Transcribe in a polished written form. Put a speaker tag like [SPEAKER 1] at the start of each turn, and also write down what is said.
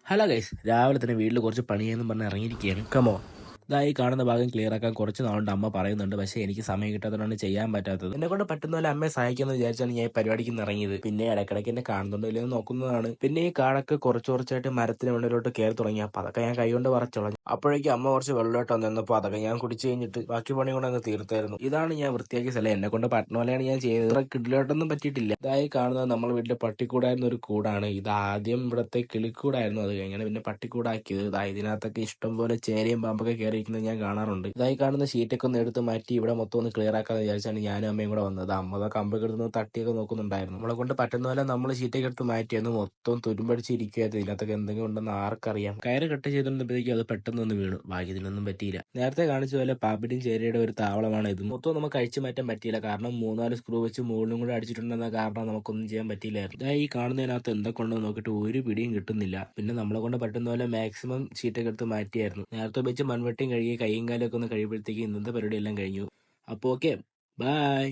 [SPEAKER 1] Hello guys, രാവിലെ തന്നെ വീട്ടിൽ കുറച്ച് പണിയെന്നും പറഞ്ഞ് ഇറങ്ങിയിരിക്കുകയാണ്. കമോ ഇതായി കാണുന്ന ഭാഗം ക്ലിയർ ആക്കാൻ കുറച്ച് നാളുണ്ട് അമ്മ പറയുന്നുണ്ട്. പക്ഷേ എനിക്ക് സമയം കിട്ടാത്തതുകൊണ്ട് ചെയ്യാൻ പറ്റാത്തത്. എന്നെ കൊണ്ട് പറ്റുന്ന പോലെ അമ്മയെ സഹായിക്കാമെന്ന് വിചാരിച്ചാണ് ഞാൻ ഈ പരിപാടിക്ക് നിന്ന് ഇറങ്ങിയത്. പിന്നെ ഇടയ്ക്കിടയ്ക്ക് എന്നെ കാണുന്നുണ്ടോ ഇല്ലയോ എന്ന് നോക്കുന്നതാണ്. പിന്നെ ഈ കാടൊക്കെ കുറച്ച് കുറച്ചായിട്ട് മരത്തിന് മുന്നിലോട്ട് കയറി തുടങ്ങി. അപ്പോൾ അതൊക്കെ ഞാൻ കൈകൊണ്ട് പറിച്ചോളാം. അപ്പോഴേക്കും അമ്മ കുറച്ച് വെള്ളമായിട്ട് വന്നപ്പോൾ അതൊക്കെ ഞാൻ കുടിച്ച് കഴിഞ്ഞിട്ട് ബാക്കി പണി കൊണ്ട് അങ്ങ് തീർത്തായിരുന്നു. ഇതാണ് ഞാൻ വൃത്തിയാക്കിയ സ്ഥലം. എന്നെ കൊണ്ട് പറ്റുന്ന പോലെയാണ് ഞാൻ ചെയ്തത്. ഇത്ര കിടിലോട്ടൊന്നും പറ്റിയിട്ടില്ല. ഇതായി കാണുന്നത് നമ്മുടെ വീട്ടിലെ പട്ടിക്കൂടായിരുന്ന ഒരു കൂടാണ്. ഇത് ആദ്യം ഇവിടുത്തെ കിളിക്കൂടായിരുന്നു. അത് കഴിഞ്ഞാൽ പിന്നെ പട്ടിക്കൂടാക്കിയത്. ഇതിനകത്തൊക്കെ ഇഷ്ടം പോലെ ചേരയും പാമ്പൊക്കെ കയറിയിരിക്കുന്നത് ഞാൻ കാണാറുണ്ട്. ഇതായി കാണുന്ന ഷീറ്റൊക്കെ ഒന്ന് എടുത്ത് മാറ്റി ഇവിടെ മൊത്തം ഒന്ന് ക്ലിയർ ആക്കാന്ന് വിചാരിച്ചാണ് ഞാനും അമ്മയും കൂടെ വന്നത്. അമ്മ കമ്പൊക്കെ എടുത്ത് തട്ടിയൊക്കെ നോക്കുന്നുണ്ടായിരുന്നു. നമ്മളെ കൊണ്ട് പറ്റുന്ന പോലെ നമ്മൾ ഷീറ്റൊക്കെ എടുത്ത് മാറ്റിയെന്ന് മൊത്തം തുരുമ്പടിച്ചിരിക്കുകയായിരുന്നു. ഇതിനകത്തൊക്കെ എന്തെങ്കിലും ഉണ്ടെന്ന് ആർക്കറിയാം. കയറ് കട്ട് ചെയ്തിരുന്നപ്പോഴേക്കും അത് പെട്ടെന്ന് ഒന്ന് വീണു. ഭാഗ്യത്തിനൊന്നും പറ്റിയില്ല. നേരത്തെ കാണിച്ച പോലെ പാമ്പിന്റെയും ചേരയുടെ ഒരു താവളമാണ് ഇത്. മൊത്തം നമുക്ക് അഴിച്ചു മാറ്റാൻ പറ്റിയില്ല. കാരണം 3-4 സ്ക്രൂ വെച്ച് മുകളിലും കൂടെ അടിച്ചിട്ടുണ്ടെന്ന കാരണം നമുക്കൊന്നും ചെയ്യാൻ പറ്റിയില്ലായിരുന്നു. ഈ കാണുന്നതിനകത്ത് എന്തൊക്കെ ഉണ്ടെന്ന് നോക്കിയിട്ട് ഒരു പിടിയും കിട്ടുന്നില്ല. പിന്നെ നമ്മളെ കൊണ്ട് പറ്റുന്ന പോലെ മാക്സിമം ഷീറ്റൊക്കെ എടുത്ത് മാറ്റിയായിരുന്നു. നേരത്തെ വെച്ച് മൺവെട്ടിയും കഴുകി കൈയും കാലും ഒക്കെ ഒന്ന് കഴിയുമ്പോഴത്തേക്ക് ഇന്നത്തെ പരിപാടി എല്ലാം കഴിഞ്ഞു. അപ്പോൾ ഓക്കെ, ബൈ.